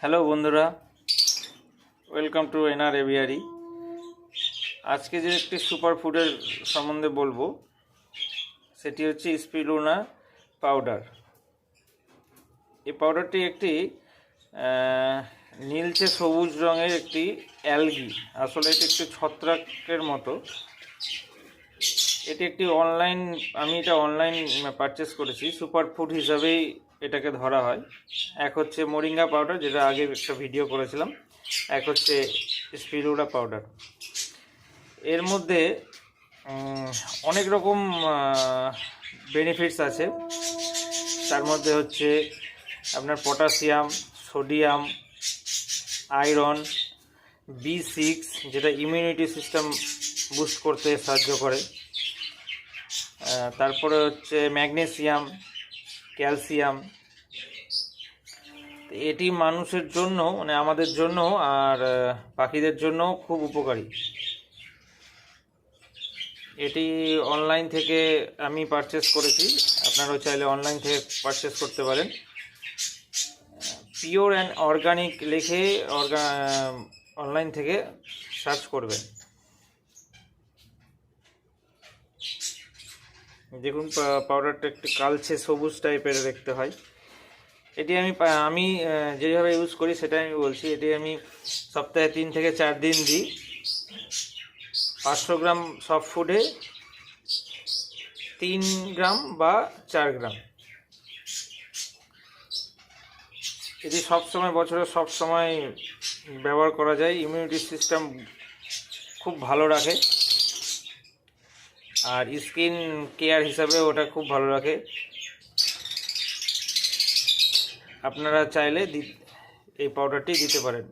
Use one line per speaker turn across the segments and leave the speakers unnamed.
Hello বন্ধুরা, welcome to NR aviary. আজকে যে একটি সুপার ফুডের সম্বন্ধে বলবো সেটি হচ্ছে স্পিরুলিনা পাউডার। এই পাউডারটি একটি নীলচে সবুজ রঙের একটি অ্যালগি, আসলে এটি একটি ছত্রাকের মতো। এটি একটি আমি এটা অনলাইন পারচেস করেছি। সুপার ফুড হিসাবেই এটাকে ধরা হয়। এক হচ্ছে মোরিঙ্গা পাউডার, যেটা আগে একটা ভিডিও করেছিলাম, এক হচ্ছে স্পিরুলিনা পাউডার। এর মধ্যে অনেক রকম বেনিফিটস আছে। তার মধ্যে হচ্ছে আপনার পটাশিয়াম, সোডিয়াম, আয়রন, B6, যেটা ইমিউনিটি সিস্টেম বুস্ট করতে সাহায্য করে। তারপরে হচ্ছে ম্যাগনেসিয়াম, ক্যালসিয়াম। এটি মানুষের জন্য, মানে আমাদের জন্য আর পাখিদের জন্য খুব উপকারী। এটি অনলাইন থেকে আমি পারচেস করেছি, আপনারাও চাইলে অনলাইন থেকে পারচেস করতে পারেন। পিওর অ্যান্ড অর্গানিক লিখে অনলাইন থেকে সার্চ করবেন। দেখুন, পাউডারটা একটু কালচে সবুজ টাইপের দেখতে হয়। এটি আমি যেভাবে ইউজ করি সেটাই আমি বলছি। এটি আমি সপ্তাহে 3 থেকে 4 দিন দিই। 500 গ্রাম সফট ফুডে 3 গ্রাম বা 4 গ্রাম। এটি সবসময়, বছরের সব সময় ব্যবহার করা যায়। ইমিউনিটি সিস্টেম খুব ভালো রাখে, আর স্কিন কেয়ার হিসাবে ওটা খুব ভালো রাখে। আপনারা চাইলে এই পাউডারটি দিতে পারেন।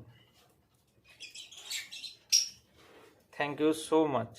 Thank you so much.